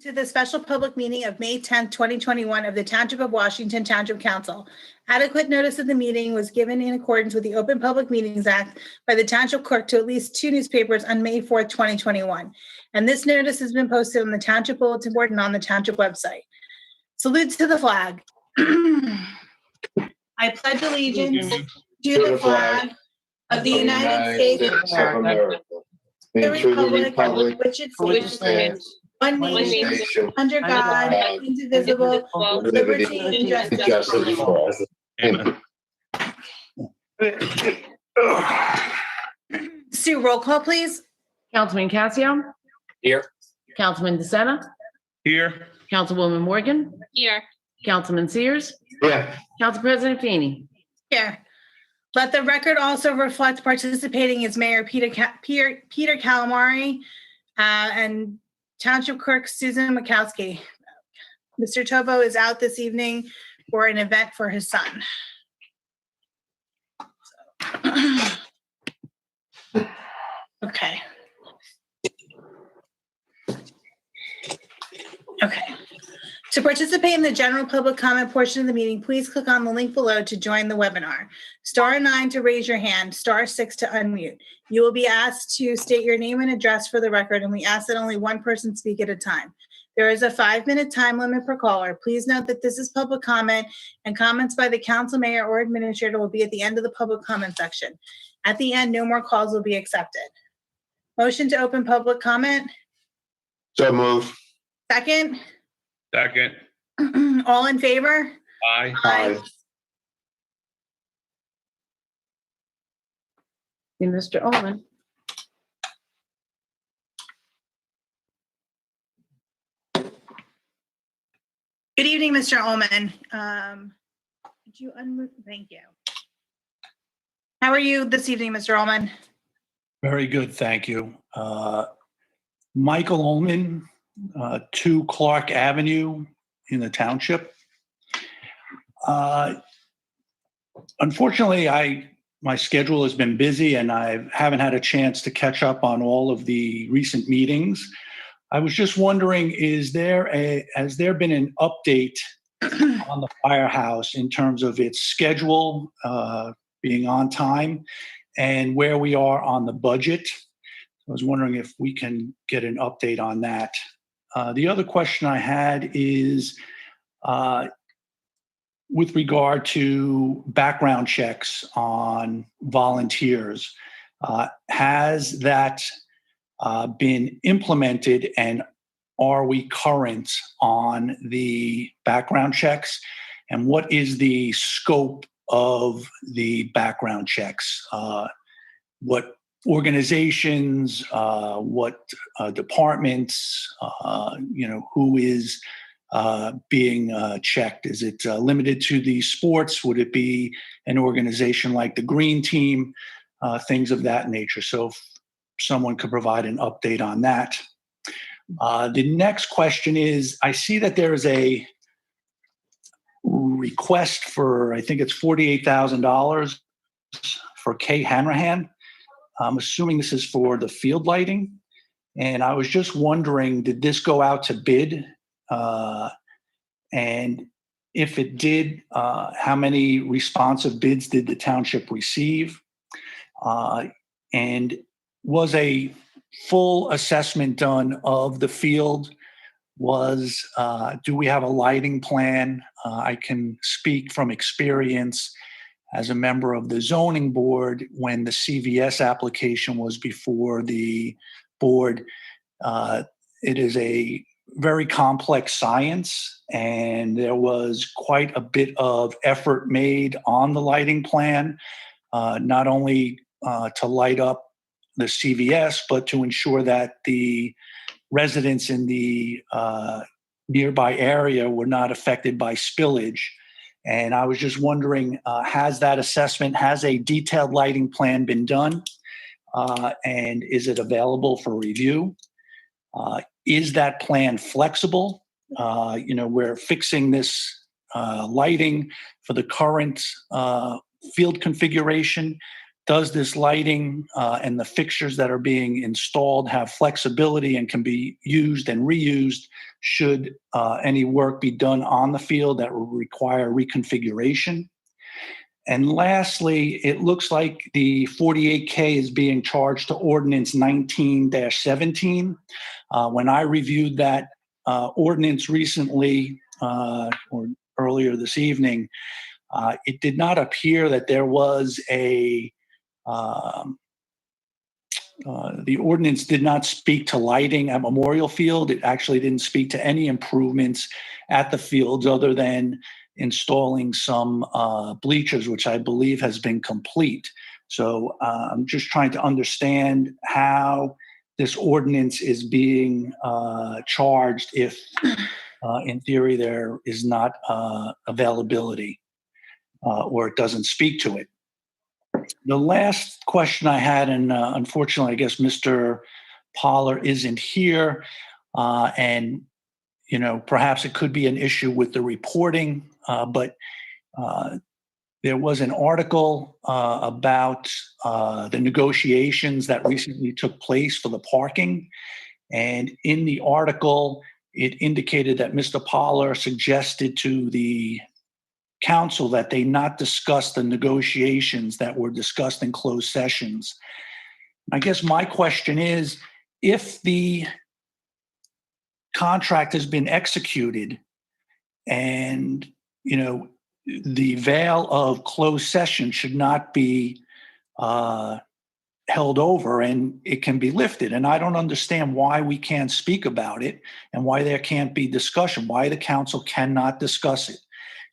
To the special public meeting of May 10th, 2021 of the Township of Washington Township Council. Adequate notice of the meeting was given in accordance with the Open Public Meetings Act by the Township Clerk to at least 2 newspapers on May 4th, 2021. And this notice has been posted on the Township Bulletin Board and on the Township website. Salute to the flag. I pledge allegiance to the flag of the United States of America, the republic which it stands, one nation, under God, indivisible, with liberty and justice for all. Amen. Sue, roll call, please. Councilman Cassio? Here. Councilman DeSena? Here. Councilwoman Morgan? Here. Councilman Sears? Yeah. Council President Feeney? Here. Let the record also reflect participating is Mayor Peter Calamari and Township Clerk Susan Makowski. Mr. Tovo is out this evening for an event for his son. Okay. Okay. To participate in the general public comment portion of the meeting, please click on the link below to join the webinar. *9 to raise your hand, *6 to unmute. You will be asked to state your name and address for the record, and we ask that only one person speak at a time. There is a 5-minute time limit per caller. Please note that this is public comment, and comments by the council, mayor, or administrator will be at the end of the public comment section. At the end, no more calls will be accepted. Motion to open public comment? So move. Second? Second. All in favor? Aye. Aye. And Mr. Ullman? Good evening, Mr. Ullman. Could you unmute? Thank you. How are you this evening, Mr. Ullman? Very good, thank you. Michael Ullman, 2 Clark Avenue in the township. Unfortunately, my schedule has been busy and I haven't had a chance to catch up on all of the recent meetings. I was just wondering, has there been an update on the firehouse in terms of its schedule, being on time, and where we are on the budget? I was wondering if we can get an update on that. The other question I had is with regard to background checks on volunteers. Has that been implemented, and are we current on the background checks? And what is the scope of the background checks? What organizations, what departments, who is being checked? Is it limited to the sports? Would it be an organization like the Green Team? Things of that nature. So if someone could provide an update on that. The next question is, I see that there is a request for, I think it's $48,000 for Kay Hanrahan. I'm assuming this is for the field lighting. And I was just wondering, did this go out to bid? And if it did, how many responsive bids did the township receive? And was a full assessment done of the field? Do we have a lighting plan? I can speak from experience as a member of the zoning board when the CVS application was before the board. It is a very complex science, and there was quite a bit of effort made on the lighting plan, not only to light up the CVS, but to ensure that the residents in the nearby area were not affected by spillage. And I was just wondering, has that assessment, has a detailed lighting plan been done? And is it available for review? Is that plan flexible? We're fixing this lighting for the current field configuration, does this lighting and the fixtures that are being installed have flexibility and can be used and reused should any work be done on the field that will require reconfiguration? And lastly, it looks like the 48K is being charged to ordinance 19-17. When I reviewed that ordinance recently or earlier this evening, it did not appear that there was the ordinance did not speak to lighting at Memorial Field. It actually didn't speak to any improvements at the fields other than installing some bleachers, which I believe has been complete. So I'm just trying to understand how this ordinance is being charged if, in theory, there is not availability or it doesn't speak to it. The last question I had, and unfortunately, I guess Mr. Poller isn't here, and perhaps it could be an issue with the reporting, but there was an article about the negotiations that recently took place for the parking, and in the article, it indicated that Mr. Poller suggested to the council that they not discuss the negotiations that were discussed in closed sessions. I guess my question is, if the contract has been executed and, the veil of closed session should not be held over and it can be lifted. And I don't understand why we can't speak about it and why there can't be discussion, why the council cannot discuss it.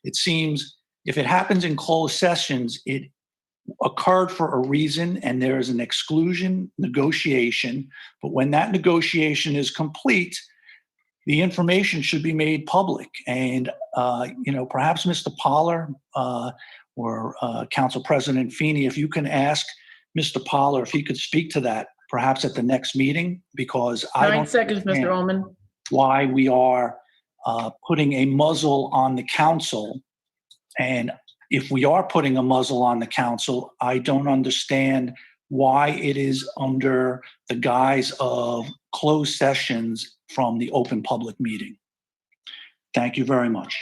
It seems if it happens in closed sessions, it occurred for a reason and there is an exclusion negotiation. But when that negotiation is complete, the information should be made public. And, perhaps Mr. Poller or Council President Feeney, if you can ask Mr. Poller if he could speak to that, perhaps at the next meeting, because I 9 don't seconds, Mr. understand Ullman. why we are putting a muzzle on the council. And if we are putting a muzzle on the council, I don't understand why it is under the guise of closed sessions from the open public meeting. Thank you very much.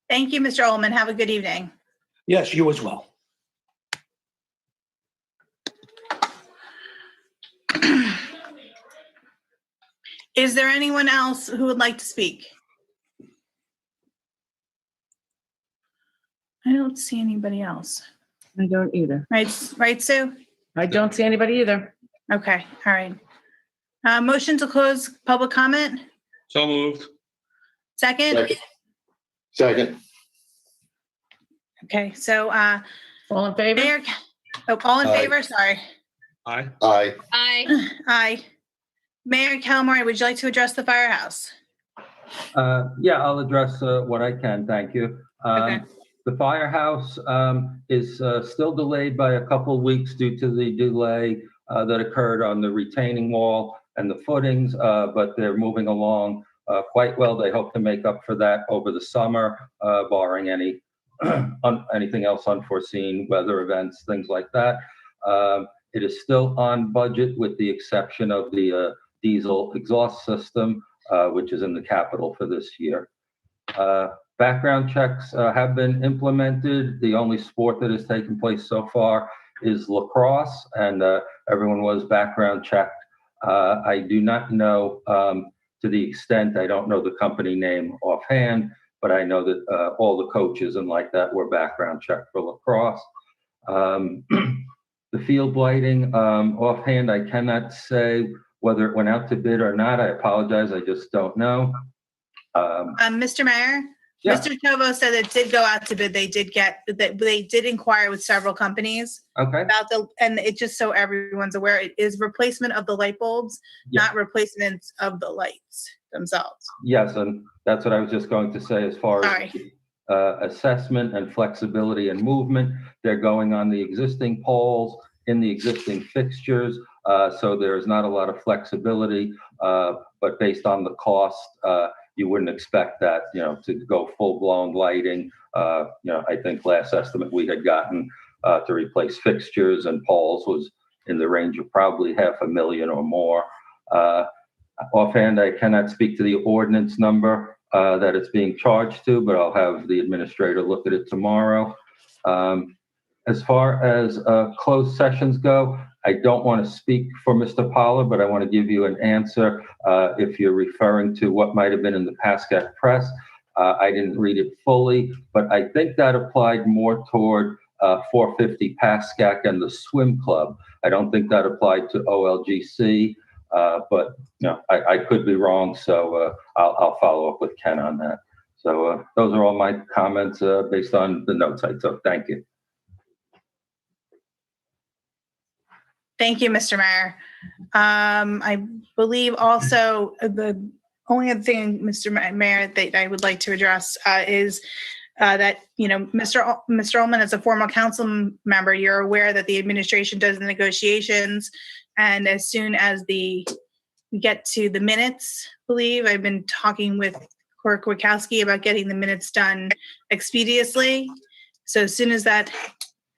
Thank you, Mr. Ullman. Have a good evening. Yes, you as well. Is there anyone else who would like to speak? I don't see anybody else. I don't either. Right, Sue? I don't see anybody either. Okay, all right. Motion to close public comment? So moved. Second? Second. Okay, so All in favor? Mayor, all in Aye. favor? Sorry. Aye. Aye. Aye. Mayor Calamari, would you like to address the firehouse? Yeah, I'll address what I can. Thank you. Okay. The firehouse is still delayed by a couple of weeks due to the delay that occurred on the retaining wall and the footings, but they're moving along quite well. They hope to make up for that over the summer, barring any anything else unforeseen, weather events, things like that. It is still on budget with the exception of the diesel exhaust system, which is in the capital for this year. Background checks have been implemented. The only sport that has taken place so far is lacrosse, and everyone was background checked. I do not know, to the extent, I don't know the company name offhand, but I know that all the coaches and like that were background checked for lacrosse. The field lighting, offhand, I cannot say whether it went out to bid or not. I apologize, I just don't know. Mr. Mayor? Yeah. Mr. Tovo said it did go out to bid. They did inquire with several companies Okay. about and it just so everyone's aware, it is replacement of the light bulbs, Yeah. not replacements of the lights themselves. Yes, and that's what I was just going to say as far as Sorry. assessment and flexibility and movement. They're going on the existing poles in the existing fixtures, so there's not a lot of flexibility, but based on the cost, you wouldn't expect that, to go full-blown lighting. I think last estimate we had gotten to replace fixtures, and poles was in the range of probably $500,000 or more. Offhand, I cannot speak to the ordinance number that it's being charged to, but I'll have the administrator look at it tomorrow. As far as closed sessions go, I don't want to speak for Mr. Pollard, but I want to give you an answer if you're referring to what might have been in the Pascack Press. I didn't read it fully, but I think that applied more toward 450 Pascack and the swim club. I don't think that applied to OLGC, but I could be wrong, so I'll follow up with Ken on that. So those are all my comments based on the notes I took. Thank you. Thank you, Mr. Mayor. I believe also the only other thing, Mr. Mayor, that I would like to address is that, Mr. Ullman, as a former council member, you're aware that the administration does the negotiations. And as soon as we get to the minutes, I believe, I've been talking with Clerk Wachowski about getting the minutes done expeditiously. So as soon as that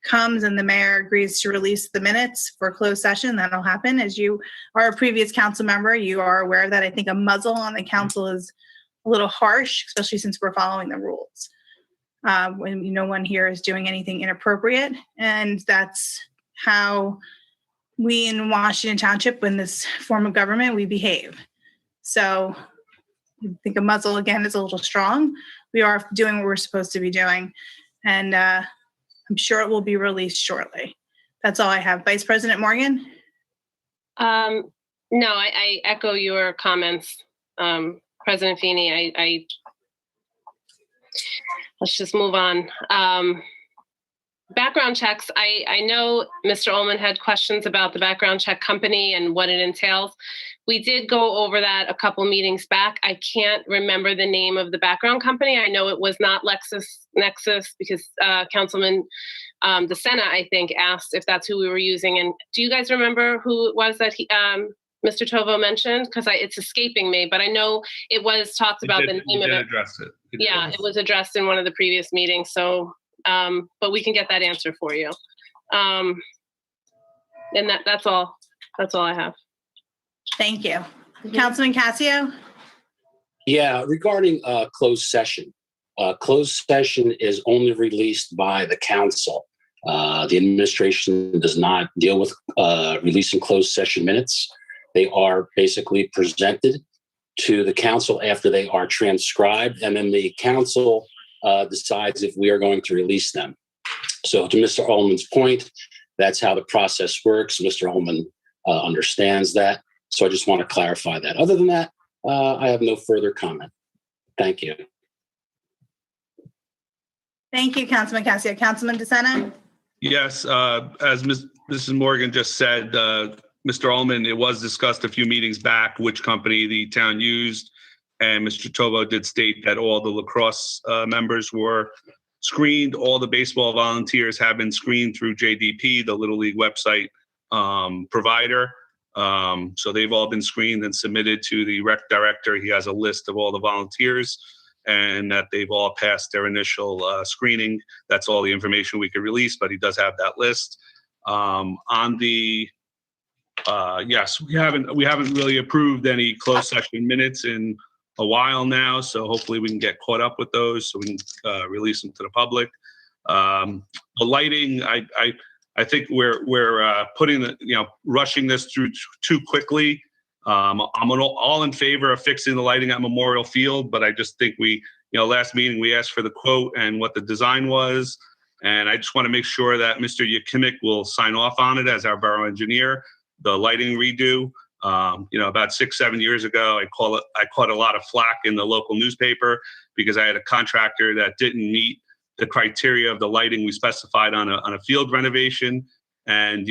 comes and the mayor agrees to release the minutes for closed session, that'll happen. As you are a previous council member, you are aware that I think a muzzle on the council is a little harsh, especially since we're following the rules. When no one here is doing anything inappropriate, and that's how we in Washington Township, in this form of government, we behave. So I think a muzzle, again, is a little strong. We are doing what we're supposed to be doing, and I'm sure it will be released shortly. That's all I have. Vice President Morgan? No, I echo your comments. President Feeney, let's just move on. Background checks. I know Mr. Ullman had questions about the background check company and what it entails. We did go over that a couple meetings back. I can't remember the name of the background company. I know it was not LexisNexis because Councilman DeSena, I think, asked if that's who we were using. And do you guys remember who it was that Mr. Tovo mentioned? Because it's escaping me, but I know it was talked about the name of it. Address it. Yeah, it was addressed in one of the previous meetings. So, but we can get that answer for you. And that's all. That's all I have. Thank you. Councilman Casio? Yeah, regarding closed session. Closed session is only released by the council. The administration does not deal with releasing closed session minutes. They are basically presented to the council after they are transcribed, and then the council decides if we are going to release them. So to Mr. Ullman's point, that's how the process works. Mr. Ullman understands that. So I just want to clarify that. Other than that, I have no further comment. Thank you. Thank you, Councilman Casio. Councilman DeSena? Yes, as Mrs. Morgan just said, Mr. Ullman, it was discussed a few meetings back which company the town used, and Mr. Tovo did state that all the lacrosse members were screened. All the baseball volunteers have been screened through JDP, the Little League website provider. So they've all been screened and submitted to the rec director. He has a list of all the volunteers and that they've all passed their initial screening. That's all the information we could release, but he does have that list. Yes, we haven't really approved any closed session minutes in a while now, so hopefully we can get caught up with those so we can release them to the public. The lighting, I think we're putting rushing this through too quickly. I'm all in favor of fixing the lighting at Memorial Field, but I just think last meeting we asked for the quote and what the design was, and I just want to make sure that Mr. Yakimic will sign off on it as our borough engineer. The lighting redo, about 6-7 years ago, I caught a lot of flack in the local newspaper because I had a contractor that didn't meet the criteria of the lighting we specified on a field renovation, and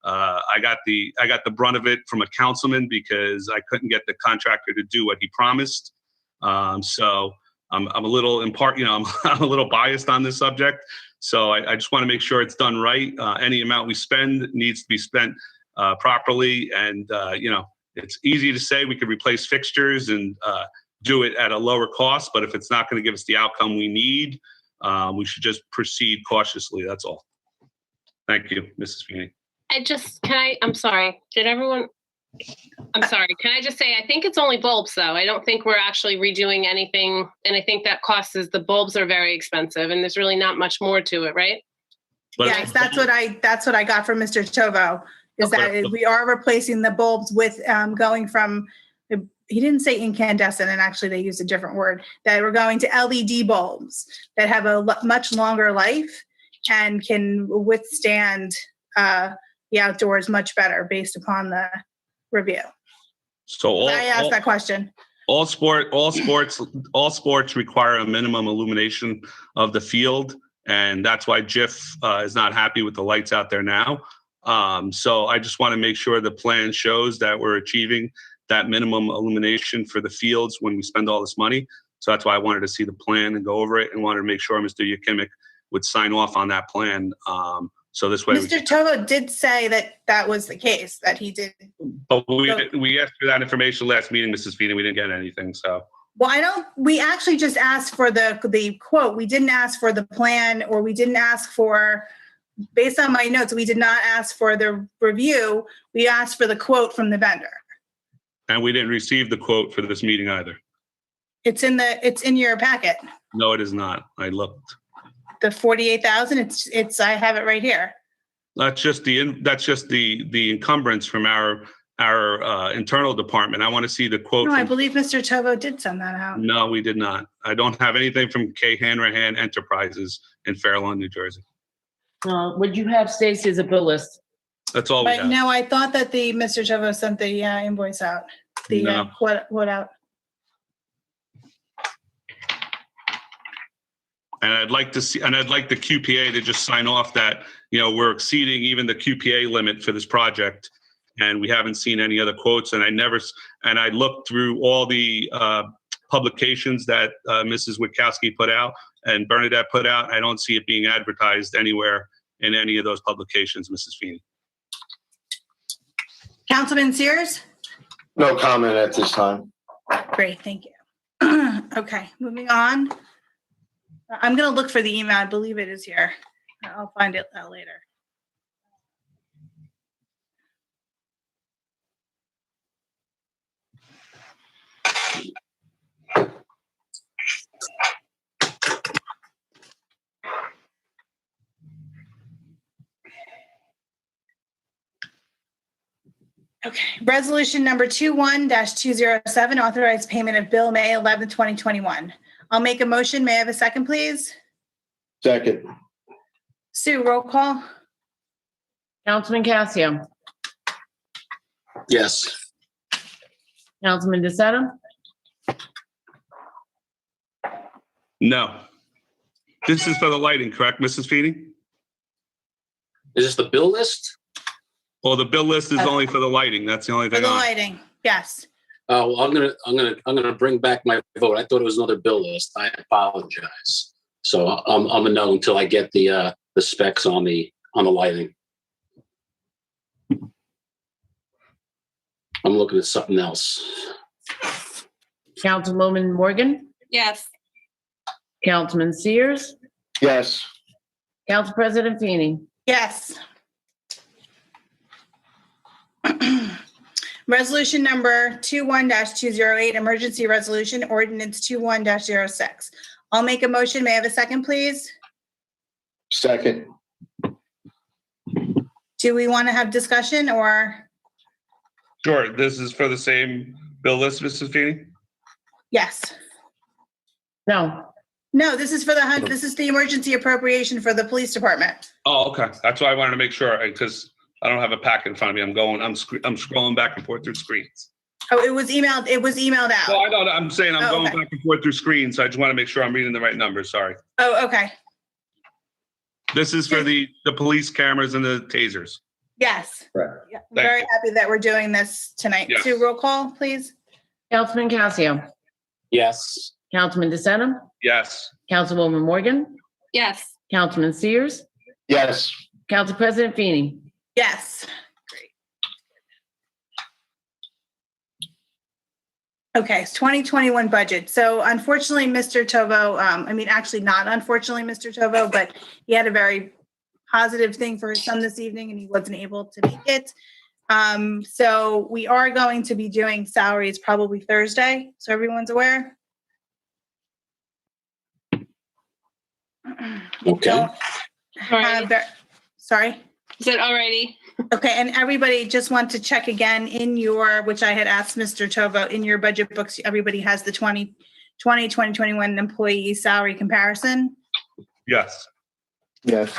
I got the brunt of it from a councilman because I couldn't get the contractor to do what he promised. So I'm a little I'm a little biased on this subject. So I just want to make sure it's done right. Any amount we spend needs to be spent properly, and it's easy to say we could replace fixtures and do it at a lower cost, but if it's not going to give us the outcome we need, we should just proceed cautiously. That's all. Thank you, Mrs. Feeney. I'm sorry. Can I just say, I think it's only bulbs though. I don't think we're actually redoing anything. And I think that cost is the bulbs are very expensive and there's really not much more to it, right? But Yes, that's what I got from Mr. Tovo, is Okay. that we are replacing the bulbs with, going from, he didn't say incandescent, and actually they used a different word, that we're going to LED bulbs that have a much longer life and can withstand the outdoors much better based upon the review. So I asked that question. all sports require a minimum illumination of the field, and that's why Jif is not happy with the lights out there now. So I just want to make sure the plan shows that we're achieving that minimum illumination for the fields when we spend all this money. So that's why I wanted to see the plan and go over it, and wanted to make sure Mr. Yakimic would sign off on that plan. So this way, Mr. Tovo did say that was the case, that he did. but we asked for that information last meeting, Mrs. Feeney. We didn't get anything. So Well, we actually just asked for the quote. We didn't ask for the plan, or we didn't ask for, based on my notes, we did not ask for the review. We asked for the quote from the vendor. and we didn't receive the quote for this meeting either. It's in your packet. No, it is not. I looked. The 48,000, it's I have it right here. That's just the encumbrance from our internal department. I want to see the quote. No, I believe Mr. Tovo did send that out. No, we did not. I don't have anything from K. Hanrahan Enterprises in Fair Lawn, New Jersey. Would you have Stacy as a bill list? That's all we But have. no, I thought that Mr. Tovo sent the invoice out. No. What out? And I'd like the QPA to just sign off that, we're exceeding even the QPA limit for this project. And we haven't seen any other quotes. And I looked through all the publications that Mrs. Witkowski put out and Bernadette put out. I don't see it being advertised anywhere in any of those publications, Mrs. Feeney. Councilman Sears? No comment at this time. Great, thank you. Okay, moving on. I'm going to look for the email. I believe it is here. I'll find it out later. Okay, resolution number 21-207, authorized payment of bill May 11, 2021. I'll make a motion. May I have a second, please? Second. Sue, roll call. Councilman Casio, Yes. Councilman DeSena, No. This is for the lighting, correct, Mrs. Feeney? Is this the bill list? Well, the bill list is only for the lighting. That's the only For thing the on. lighting, yes. Oh, well, I'm gonna bring back my vote. I thought it was another bill list. I apologize. So I'm a no until I get the specs on the lighting. I'm looking at something else. Councilwoman Morgan, Yes. Councilman Sears, Yes. Council President Feeney. Yes. Resolution number 21-208, emergency resolution, ordinance 21-06. I'll make a motion. May I have a second, please? Second. Do we want to have discussion or? Sure. This is for the same bill list, Mrs. Feeney? Yes. No, No, this is the emergency appropriation for the police department. Oh, okay. That's why I wanted to make sure, because I don't have a packet in front of me. I'm scrolling back and forth through screens. Oh, it was emailed out. Well, I know, I'm saying I'm Oh, going okay. back and forth through screens, so I just want to make sure I'm reading the right numbers. Sorry. Oh, okay. This is for the police cameras and the tasers. Yes. Right. Yeah, I'm Thank very you. happy that we're doing this tonight. Yes. Sue, roll call, please. Councilman Casio, Yes. Councilman DeSena, Yes. Councilwoman Morgan, Yes. Councilman Sears, Yes. Council President Feeney. Yes. Great. Okay, it's 2021 budget. So unfortunately, Mr. Tovo, actually not unfortunately, Mr. Tovo, but he had a very positive thing for his son this evening and he wasn't able to make it. So we are going to be doing salaries probably Thursday, so everyone's aware. Okay. Don't have sorry. Is it alrighty? Okay, and everybody just want to check again in your, which I had asked Mr. Tovo, in your budget books, everybody has the 2021 employee salary comparison. Yes. Yes.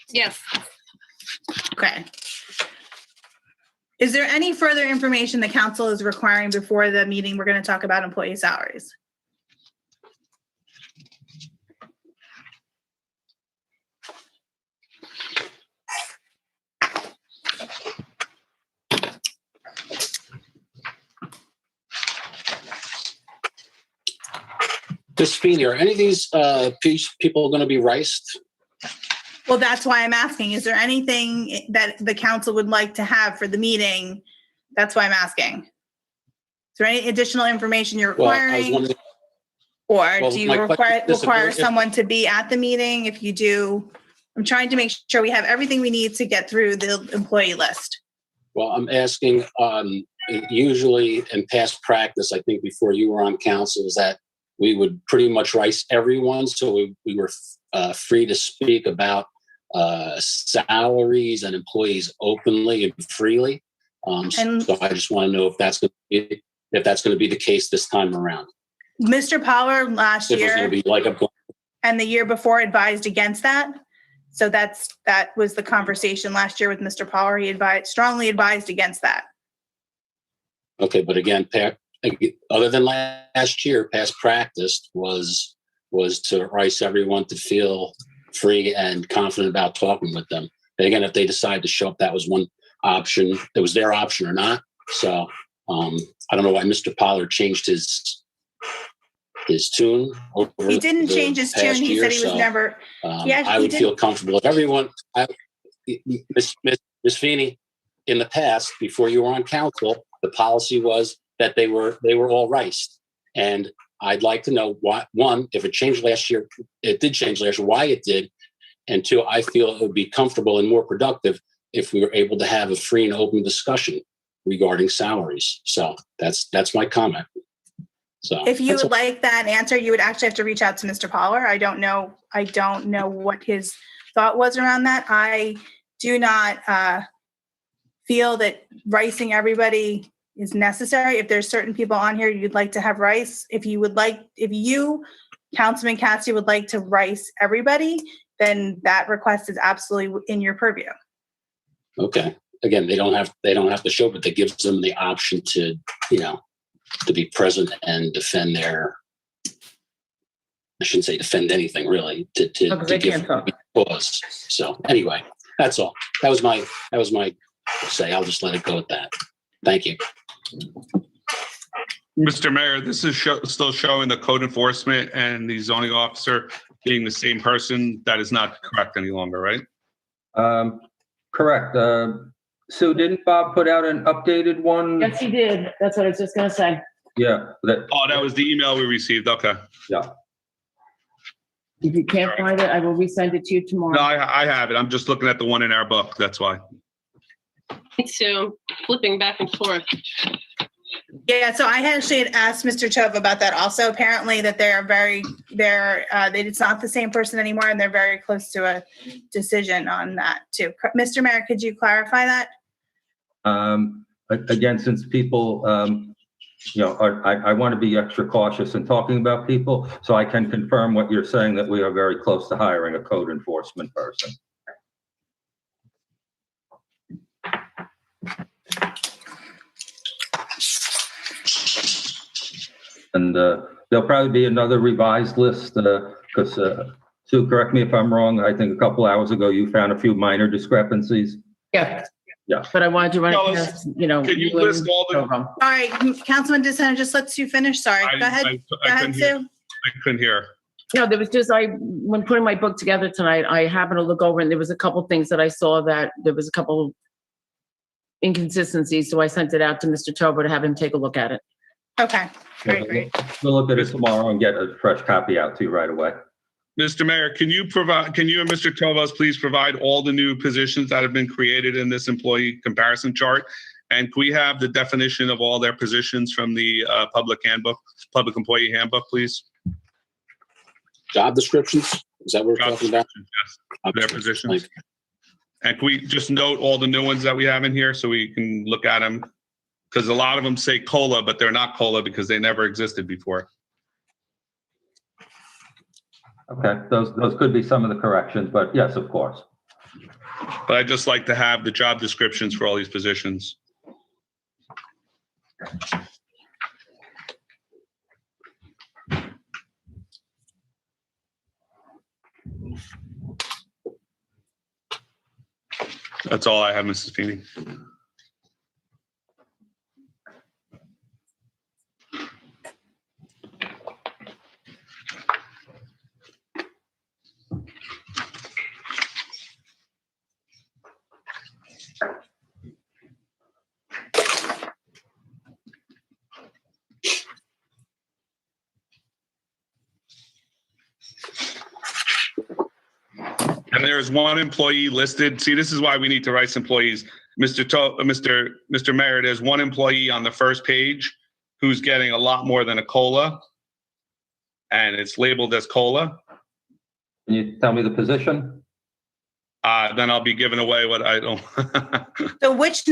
Yes. Okay. Is there any further information the council is requiring before the meeting? We're going to talk about employee salaries. Ms. Feeney, are any of these people going to be riced? Well, that's why I'm asking. Is there anything that the council would like to have for the meeting? That's why I'm asking. Is there any additional information you're Well, I was requiring? wondering, Or Well, do you my question is, require if- someone to be at the meeting? If you do, I'm trying to make sure we have everything we need to get through the employee list. well, I'm asking, usually in past practice, I think before you were on council, is that we would pretty much rice everyone. So we were free to speak about salaries and employees openly and freely. And- So I just want to know if that's going to be the case this time around. Mr. Power last If it's going year to be like a and the year before advised against that. So that was the conversation last year with Mr. Power. He strongly advised against that. Okay, but again, other than last year, past practice was to rice everyone to feel free and confident about talking with them. And again, if they decide to show up, that was one option. It was their option or not. So I don't know why Mr. Pollard changed his tune. He didn't change his tune. He said he was never. I would feel comfortable if everyone, Ms. Feeney, in the past, before you were on council, the policy was that they were all riced. And I'd like to know why, one, if it changed last year, it did change last year, why it did. And two, I feel it would be comfortable and more productive if we were able to have a free and open discussion regarding salaries. So that's my comment. So If you would like that answer, you would actually have to reach out to Mr. Pollard. I don't know what his thought was around that. I do not feel that ricing everybody is necessary. If there's certain people on here you'd like to have rice, if you, Councilman Cassidy, would like to rice everybody, then that request is absolutely in your purview. Okay. Again, they don't have to show, but that gives them the option to be present and defend I shouldn't say defend anything really, to give cause. So anyway, that's all. That was my say. I'll just let it go at that. Thank you. Mr. Mayor, this is still showing the code enforcement and the zoning officer being the same person. That is not correct any longer, right? Correct. Sue, didn't Bob put out an updated one? Yes, he did. That's what I was just going to say. Yeah. That was the email we received. Okay. Yeah. If you can't find it, I will resend it to you tomorrow. No, I have it. I'm just looking at the one in our book. That's why. Me too. Flipping back and forth. Yeah, so I actually had asked Mr. Chove about that also. Apparently that it's not the same person anymore and they're very close to a decision on that too. Mr. Mayor, could you clarify that? Again, since people, I want to be extra cautious in talking about people, so I can confirm what you're saying, that we are very close to hiring a code enforcement person. And there'll probably be another revised list because, Sue, correct me if I'm wrong, I think a couple hours ago you found a few minor discrepancies. Yeah. Yeah. But I wanted to run No, it past, Can you list all the? them. All right, Councilman DeSena, just let Sue finish. Sorry. Go ahead. I Go ahead, Sue. I couldn't hear. No, there was just, when putting my book together tonight, I happened to look over and there was a couple things that I saw that there was a couple inconsistencies. So I sent it out to Mr. Tober to have him take a look at it. Okay, great. We'll look at it tomorrow and get a fresh copy out to you right away. Mr. Mayor, can you and Mr. Tovas please provide all the new positions that have been created in this employee comparison chart? And can we have the definition of all their positions from the public employee handbook, please? Job descriptions? Is that what we're Job talking about? descriptions, yes, their positions. And can we just note all the new ones that we have in here so we can look at them? Because a lot of them say COLA, but they're not COLA because they never existed before. Okay, those could be some of the corrections, but yes, of course. But I'd just like to have the job descriptions for all these positions. That's all I have, Mrs. Feeney. And there's one employee listed. See, this is why we need to write employees. Mr. Mayor, there's one employee on the first page who's getting a lot more than a COLA, and it's labeled as COLA. Can you tell me the position? Then I'll be giving away what I don't. So which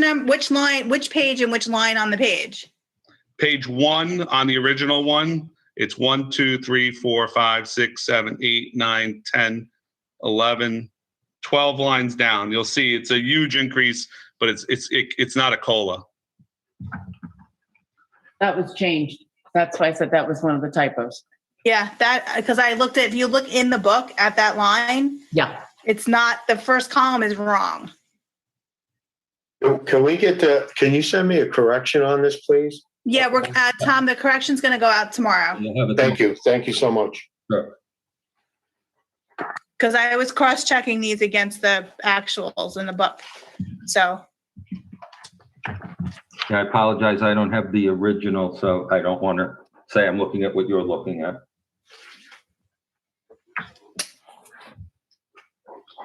line, which page and which line on the page? Page 1 on the original one, it's 1, 2, 3, 4, 5, 6, 7, 8, 9, 10, 11, 12 lines down. You'll see it's a huge increase, but it's not a COLA. That was changed. That's why I said that was one of the typos. Yeah, because I looked at, if you look in the book at that line, Yeah. it's not, the first column is wrong. Can you send me a correction on this, please? Yeah, Tom, the correction's gonna go out tomorrow. You'll have it Thank you. Thank you so much. Sure. Because I was cross-checking these against the actuals in the book. So, Yeah, I apologize. I don't have the original, so I don't want to say I'm looking at what you're looking at.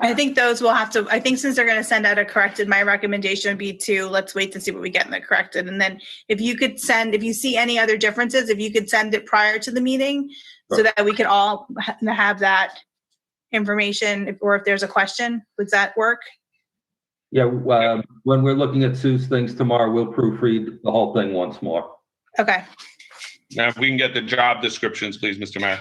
I think those will have to, I think since they're gonna send out a corrected, my recommendation would be let's wait to see what we get in the corrected. And then if you see any other differences, if you could send it prior to the meeting so that we could all have that information, or if there's a question, would that work? Yeah, when we're looking at Sue's things tomorrow, we'll proofread the whole thing once more. Okay. Now, if we can get the job descriptions, please, Mr. Mayor.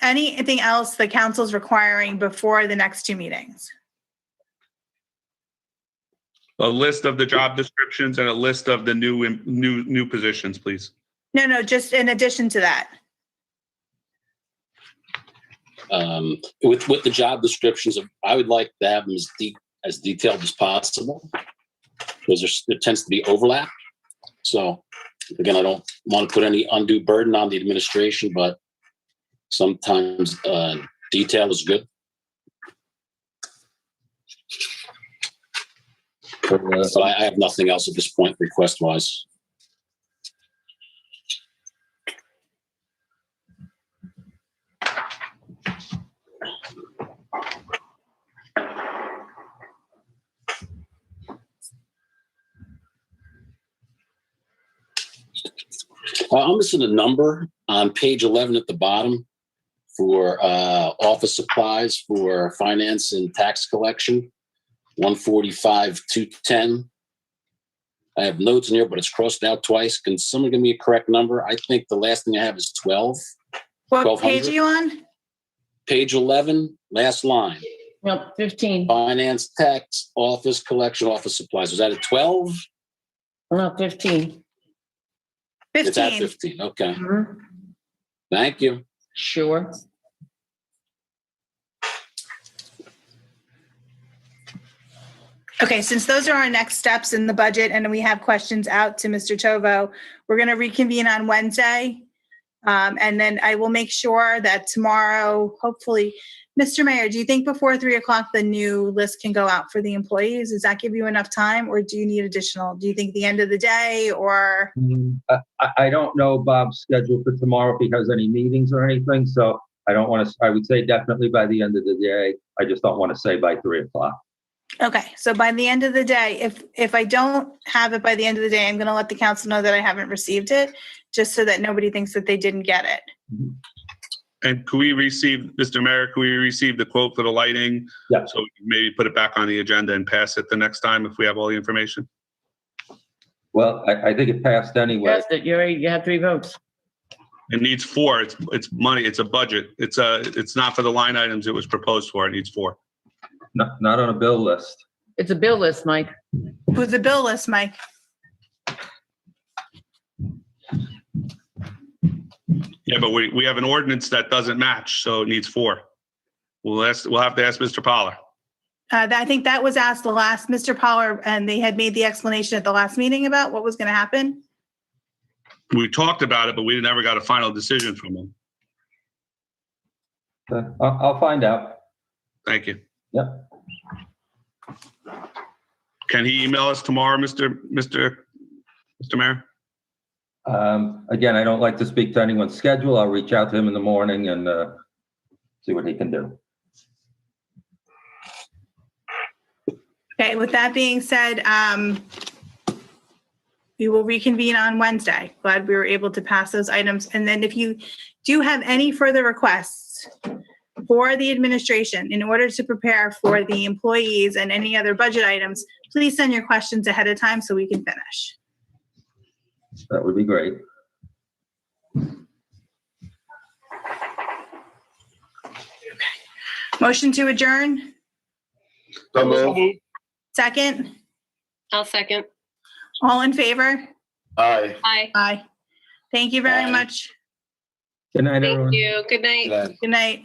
Anything else the council's requiring before the next two meetings? A list of the job descriptions and a list of the new positions, please. No, just in addition to that. With the job descriptions, I would like to have them as detailed as possible, because there tends to be overlap. So again, I don't want to put any undue burden on the administration, but sometimes detail is good. So I have nothing else at this point, request-wise. I'm missing a number on page 11 at the bottom for office supplies for finance and tax collection, 145,210. I have notes in here, but it's crossed out twice. Can someone give me a correct number? I think the last thing I have is 12. What page are you on? Page 11, last line. No, 15. Finance, tax, office, collection, office supplies. Was that at 12? No, 15. It's at 15. 15. Okay. Mhm. Thank you. Sure. Okay, since those are our next steps in the budget and we have questions out to Mr. Tovo, we're going to reconvene on Wednesday. And then I will make sure that tomorrow, hopefully, Mr. Mayor, do you think before 3:00 the new list can go out for the employees? Does that give you enough time, or do you need additional? Do you think the end of the day, or? I don't know Bob's schedule for tomorrow if he has any meetings or anything, so I don't want to, I would say definitely by the end of the day. I just don't want to say by 3:00. Okay, so by the end of the day, if I don't have it by the end of the day, I'm going to let the council know that I haven't received it, just so that nobody thinks that they didn't get it. And could we receive, Mr. Mayor, could we receive the quote for the lighting? Yeah. So we can maybe put it back on the agenda and pass it the next time if we have all the information? Well, I think it passed anyway. Yes, that you have 3 votes. It needs 4. It's money. It's a budget. It's not for the line items it was proposed for. It needs 4. Not on a bill list. It's a bill list, Mike. Who's the bill list, Mike? Yeah, but we have an ordinance that doesn't match, so it needs 4. We'll have to ask Mr. Poller. I think that was asked the last, Mr. Poller, and they had made the explanation at the last meeting about what was going to happen. We talked about it, but we never got a final decision from him. I'll find out. Thank you. Yep. Can he email us tomorrow, Mr. Mayor? Again, I don't like to speak to anyone's schedule. I'll reach out to him in the morning and see what he can do. Okay, with that being said, we will reconvene on Wednesday. Glad we were able to pass those items. And then if you do have any further requests for the administration in order to prepare for the employees and any other budget items, please send your questions ahead of time so we can finish. That would be great. Motion to adjourn, So moved. second. I'll second. All in favor? Aye. Aye. Aye. Thank you very Aye. much. Good night, Thank everyone. you. Good night. Good night.